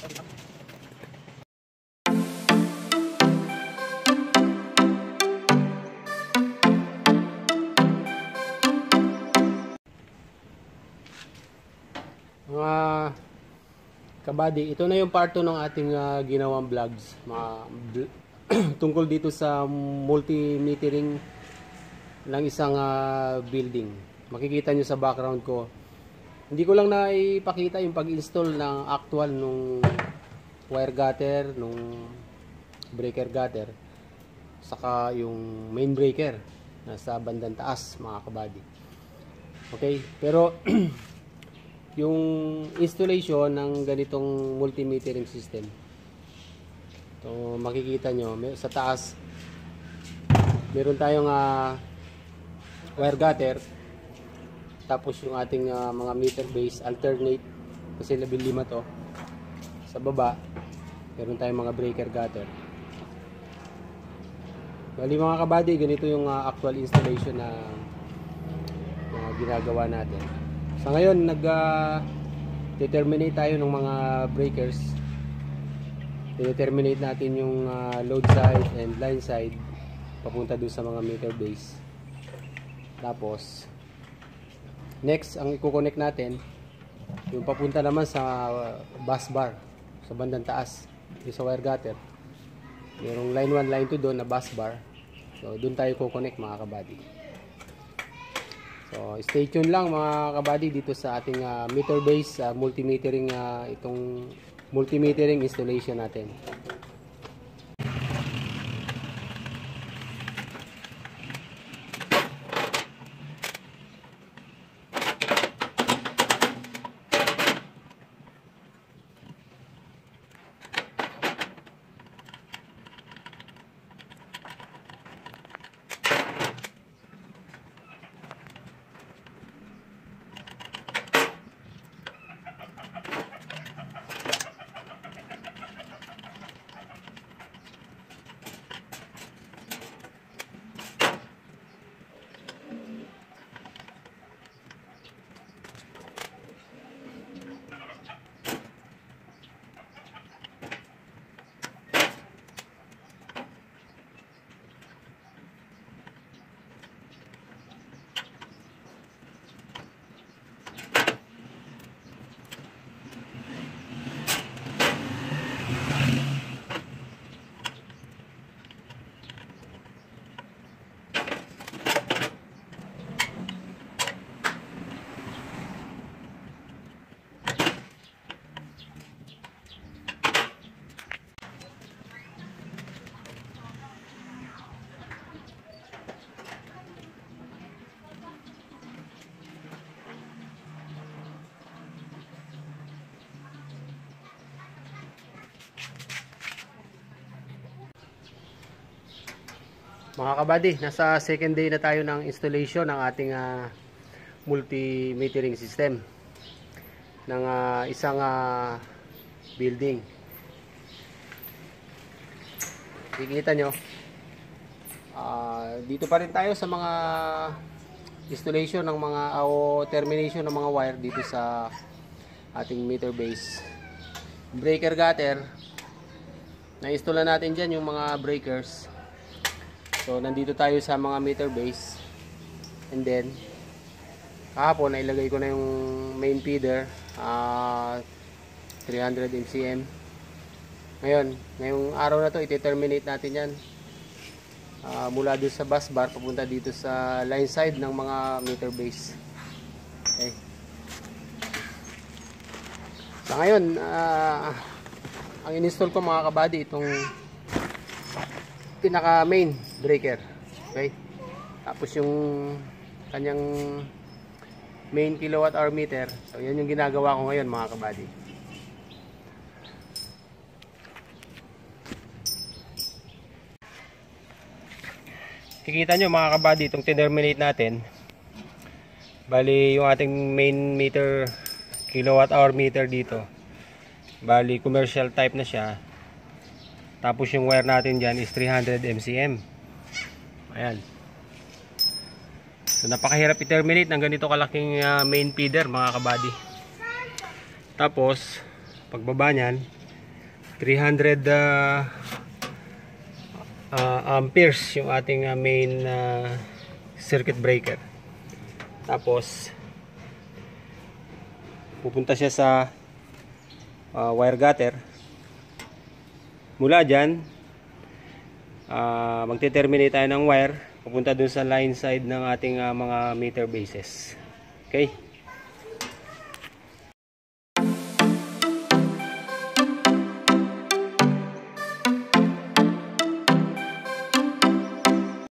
Mga kabady, ito na yung part 2 ng ating ginawang vlogs tungkol dito sa multimetering ng isang building. Makikita nyo sa background ko, hindi ko lang na ipakita yung pag-install ng actual nung wire gutter, nung breaker gutter, saka yung main breaker nasa bandang taas, mga kabady. Okay, pero yung installation ng ganitong multimetering system, ito makikita nyo sa taas, meron tayong wire gutter, tapos yung ating mga meter base alternate, kasi level 5 to. Sa baba meron tayong mga breaker gutter. Bali mga kabady, ganito yung actual installation na ginagawa natin. Sa ngayon, nag-determinate tayo ng mga breakers. I-determinate natin yung load side and line side papunta dun sa mga meter base. Tapos, next, ang i-connect natin, yung papunta naman sa bus bar, sa bandang taas, yung sa wire gutter. Mayroong line 1, line 2 doon na bus bar. So, dun tayo i-connect, mga kabady. So, stay tuned lang mga kabady dito sa ating meter base multimetering, itong multimetering installation natin. Mga kabady, nasa second day na tayo ng installation ng ating multimetering system ng isang building. Kikita nyo, dito pa rin tayo sa mga installation ng mga o termination ng mga wire dito sa ating meter base. Breaker gutter, na-install na natin dyan yung mga breakers. So, nandito tayo sa mga meter base. And then, kahapon, nailagay ko na yung main feeder, 300 MCM. Ngayong araw na to, iti-terminate natin yan. Mula doon sa bus bar, papunta dito sa line side ng mga meter base. Okay. So, ngayon, ang in-install ko mga kabady, itong pinaka main breaker. Okay, tapos yung kanyang main kilowatt hour meter. So yan yung ginagawa ko ngayon mga kabady. Kikita nyo mga kabady itong terminate natin. Bali yung ating main meter, kilowatt hour meter dito, bali commercial type na siya. Tapos yung wire natin dyan is 300 MCM. Ayan. So napakahirap i-terminate ng ganito kalaking main feeder mga kabady. Tapos pagbaba nyan, 300 amperes yung ating main circuit breaker. Tapos pupunta siya sa wire gutter. Mula dyan magte-terminate tayo ng wire pupunta dun sa line side ng ating mga meter bases. Okay.